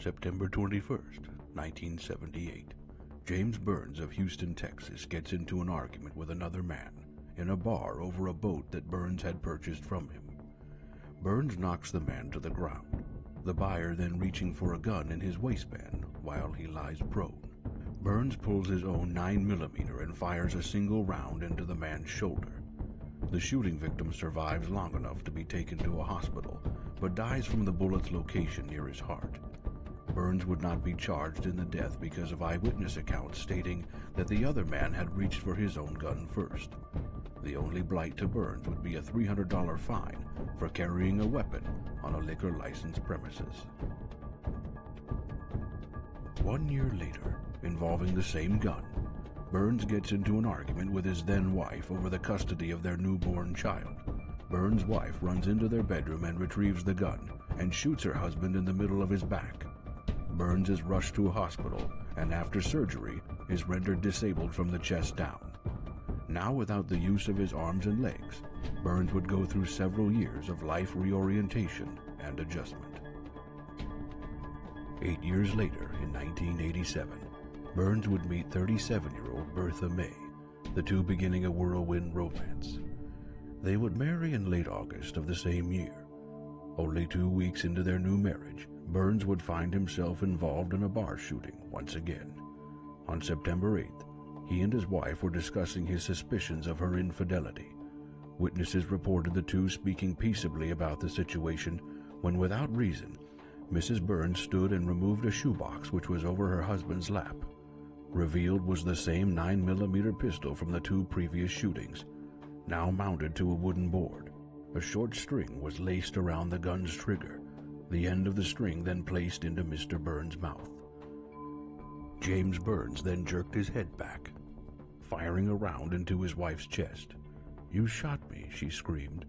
September 21st, 1978. James Burns of Houston, Texas gets into an argument with another man in a bar over a boat that Burns had purchased from him. Burns knocks the man to the ground, the buyer then reaching for a gun in his waistband while he lies prone. Burns pulls his own 9mm and fires a single round into the man's shoulder. The shooting victim survives long enough to be taken to a hospital, but dies from the bullet's location near his heart. Burns would not be charged in the death because of eyewitness accounts stating that the other man had reached for his own gun first. The only blight to Burns would be a $300 fine for carrying a weapon on a liquor license premises. 1 year later, involving the same gun, Burns gets into an argument with his then-wife over the custody of their newborn child. Burns' wife runs into their bedroom and retrieves the gun and shoots her husband in the middle of his back. Burns is rushed to a hospital and after surgery is rendered disabled from the chest down. Now without the use of his arms and legs, Burns would go through several years of life reorientation and adjustment. 8 years later, in 1987, Burns would meet 37-year-old Bertha May, the two beginning a whirlwind romance. They would marry in late August of the same year. Only 2 weeks into their new marriage, Burns would find himself involved in a bar shooting once again. On September 8th, he and his wife were discussing his suspicions of her infidelity. Witnesses reported the two speaking peaceably about the situation when, without reason, Mrs. Burns stood and removed a shoebox which was over her husband's lap. Revealed was the same 9mm pistol from the two previous shootings, now mounted to a wooden board. A short string was laced around the gun's trigger, the end of the string then placed into Mr. Burns' mouth. James Burns then jerked his head back, firing a round into his wife's chest. "You shot me," she screamed.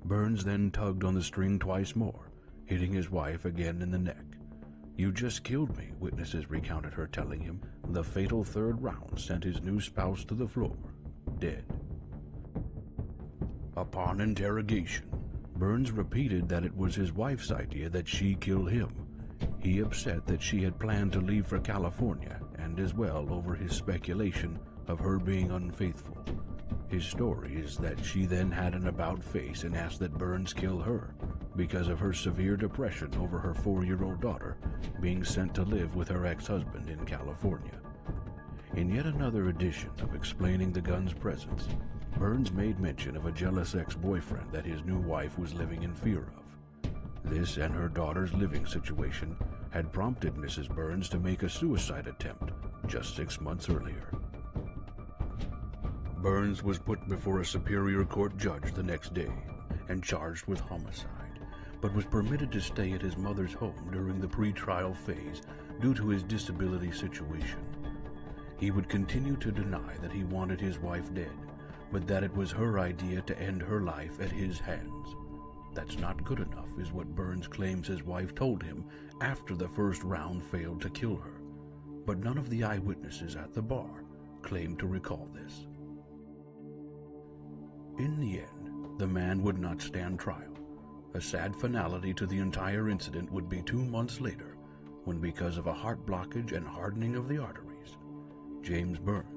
Burns then tugged on the string twice more, hitting his wife again in the neck. "You just killed me," witnesses recounted her telling him. The fatal third round sent his new spouse to the floor, dead. Upon interrogation, Burns repeated that it was his wife's idea that she kill him. He upset that she had planned to leave for California, and as well over his speculation of her being unfaithful. His story is that she then had an about-face and asked that Burns kill her because of her severe depression over her 4-year-old daughter being sent to live with her ex-husband in California. In yet another edition of explaining the gun's presence, Burns made mention of a jealous ex-boyfriend that his new wife was living in fear of. This and her daughter's living situation had prompted Mrs. Burns to make a suicide attempt just 6 months earlier. Burns was put before a Superior Court judge the next day and charged with homicide, but was permitted to stay at his mother's home during the pre-trial phase due to his disability situation. He would continue to deny that he wanted his wife dead, but that it was her idea to end her life at his hands. That's not good enough, is what Burns claims his wife told him after the first round failed to kill her. But none of the eyewitnesses at the bar claimed to recall this. In the end, the man would not stand trial. A sad finality to the entire incident would be 2 months later, when because of a heart blockage and hardening of the arteries, James Burns